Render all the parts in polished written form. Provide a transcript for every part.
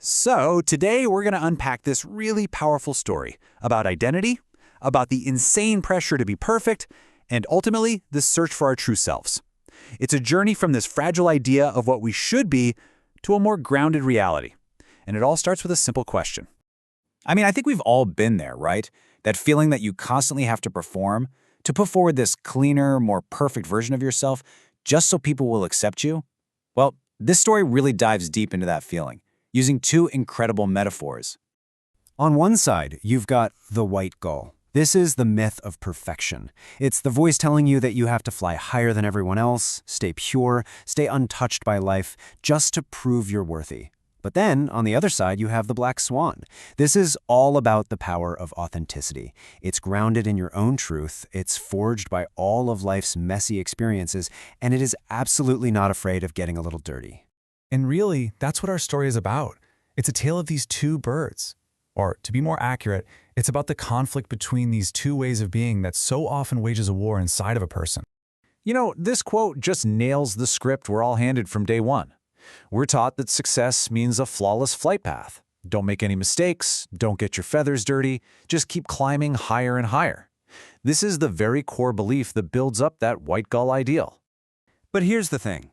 So today we're going to unpack this really powerful story about identity, about the insane pressure to be perfect, and ultimately the search for our true selves. It's a journey from this fragile idea of what we should be to a more grounded reality. And it all starts with a simple question. I think we've all been there, right? That feeling that you constantly have to perform, to put forward this cleaner, more perfect version of yourself, just so people will accept you? Well, this story really dives deep into that feeling, using two incredible metaphors. On one side, you've got the White Gull. This is the myth of perfection. It's the voice telling you that you have to fly higher than everyone else, stay pure, stay untouched by life, just to prove you're worthy. But then, on the other side, you have the Black Swan. This is all about the power of authenticity. It's grounded in your own truth, it's forged by all of life's messy experiences, and it is absolutely not afraid of getting a little dirty. And really, that's what our story is about. It's a tale of these two birds. Or, to be more accurate, it's about the conflict between these two ways of being that so often wages a war inside of a person. You know, this quote just nails the script we're all handed from day one. We're taught that success means a flawless flight path. Don't make any mistakes, don't get your feathers dirty, just keep climbing higher and higher. This is the very core belief that builds up that White Gull ideal. But here's the thing.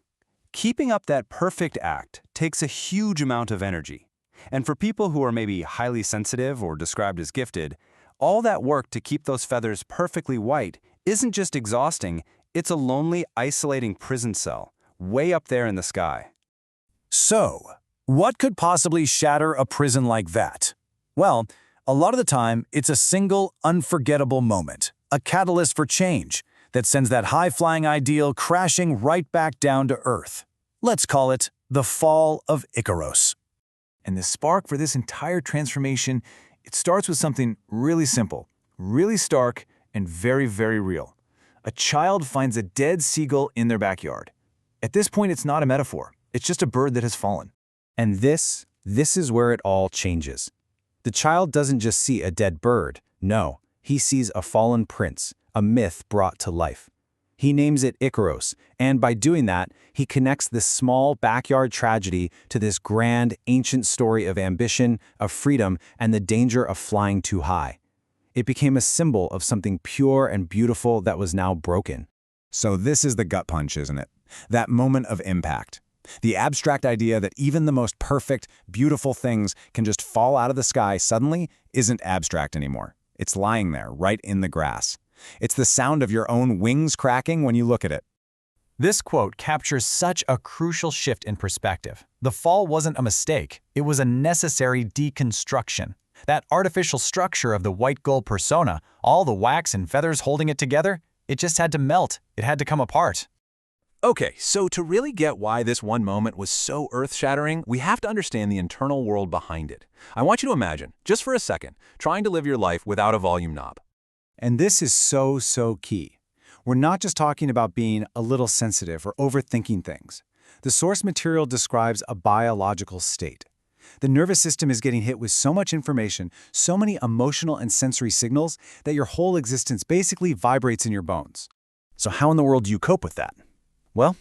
Keeping up that perfect act takes a huge amount of energy. And for people who are maybe highly sensitive or described as gifted, all that work to keep those feathers perfectly white isn't just exhausting, it's a lonely, isolating prison cell, way up there in the sky. So, what could possibly shatter a prison like that? Well, a lot of the time, it's a single, unforgettable moment, a catalyst for change that sends that high-flying ideal crashing right back down to earth. Let's call it the Fall of Icaros. And the spark for this entire transformation, it starts with something really simple, really stark, and very, very real. A child finds a dead seagull in their backyard. At this point, it's not a metaphor. It's just a bird that has fallen. And this is where it all changes. The child doesn't just see a dead bird. No, he sees a fallen prince, a myth brought to life. He names it Icaros, and by doing that, he connects this small backyard tragedy to this grand, ancient story of ambition, of freedom, and the danger of flying too high. It became a symbol of something pure and beautiful that was now broken. So this is the gut punch, isn't it? That moment of impact. The abstract idea that even the most perfect, beautiful things can just fall out of the sky suddenly isn't abstract anymore. It's lying there, right in the grass. It's the sound of your own wings cracking when you look at it. This quote captures such a crucial shift in perspective. The fall wasn't a mistake. It was a necessary deconstruction. That artificial structure of the White Gull persona, all the wax and feathers holding it together, it just had to melt. It had to come apart. Okay, so to really get why this one moment was so earth-shattering, we have to understand the internal world behind it. I want you to imagine, just for a second, trying to live your life without a volume knob. And this is so key. We're not just talking about being a little sensitive or overthinking things. The source material describes a biological state. The nervous system is getting hit with so much information, so many emotional and sensory signals, that your whole existence basically vibrates in your bones. So how in the world do you cope with that? Well,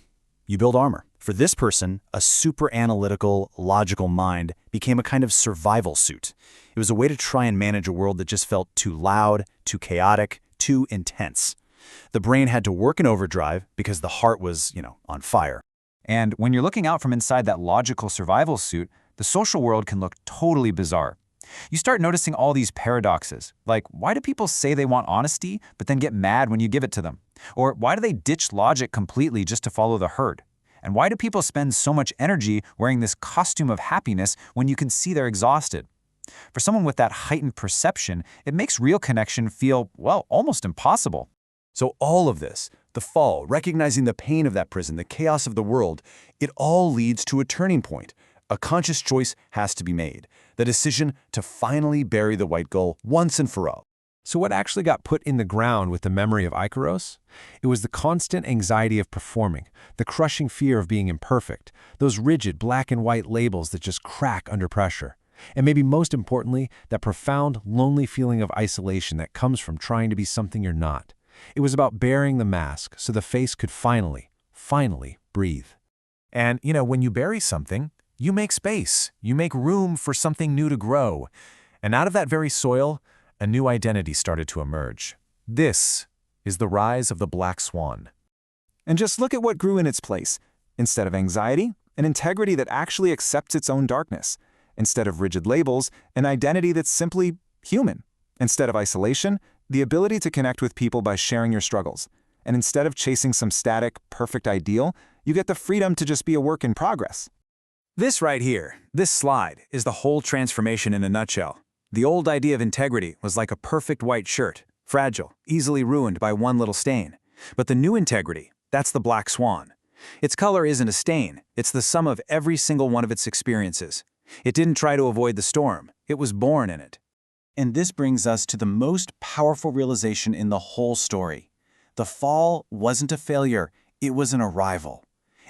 you build armor. For this person, a super analytical, logical mind became a kind of survival suit. It was a way to try and manage a world that just felt too loud, too chaotic, too intense. The brain had to work in overdrive because the heart was, on fire. And when you're looking out from inside that logical survival suit, the social world can look totally bizarre. You start noticing all these paradoxes, like why do people say they want honesty, but then get mad when you give it to them? Or why do they ditch logic completely just to follow the herd? And why do people spend so much energy wearing this costume of happiness when you can see they're exhausted? For someone with that heightened perception, it makes real connection feel, almost impossible. So all of this, the fall, recognizing the pain of that prison, the chaos of the world, it all leads to a turning point. A conscious choice has to be made. The decision to finally bury the White Gull once and for all. So what actually got put in the ground with the memory of Icaros? It was the constant anxiety of performing, the crushing fear of being imperfect, those rigid black and white labels that just crack under pressure. And maybe most importantly, that profound, lonely feeling of isolation that comes from trying to be something you're not. It was about bearing the mask so the face could finally breathe. And, when you bury something, You make space. You make room for something new to grow. And out of that very soil, a new identity started to emerge. This is the rise of the Black Swan. And just look at what grew in its place. Instead of anxiety, an integrity that actually accepts its own darkness. Instead of rigid labels, an identity that's simply human. Instead of isolation, the ability to connect with people by sharing your struggles. And instead of chasing some static, perfect ideal, you get the freedom to just be a work in progress. This right here, this slide, is the whole transformation in a nutshell. The old idea of integrity was like a perfect white shirt, fragile, easily ruined by one little stain. But the new integrity, that's the Black Swan. Its color isn't a stain, it's the sum of every single one of its experiences. It didn't try to avoid the storm, it was born in it. And this brings us to the most powerful realization in the whole story. The fall wasn't a failure, it was an arrival.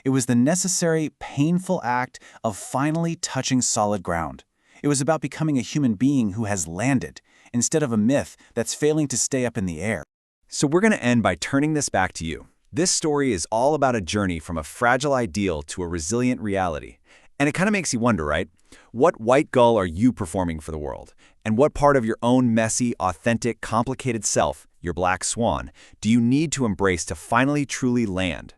It was the necessary, painful act of finally touching solid ground. It was about becoming a human being who has landed, instead of a myth that's failing to stay up in the air. So we're going to end by turning this back to you. This story is all about a journey from a fragile ideal to a resilient reality. And it kind of makes you wonder, right? What white gull are you performing for the world? And what part of your own messy, authentic, complicated self, your Black Swan, do you need to embrace to finally truly land?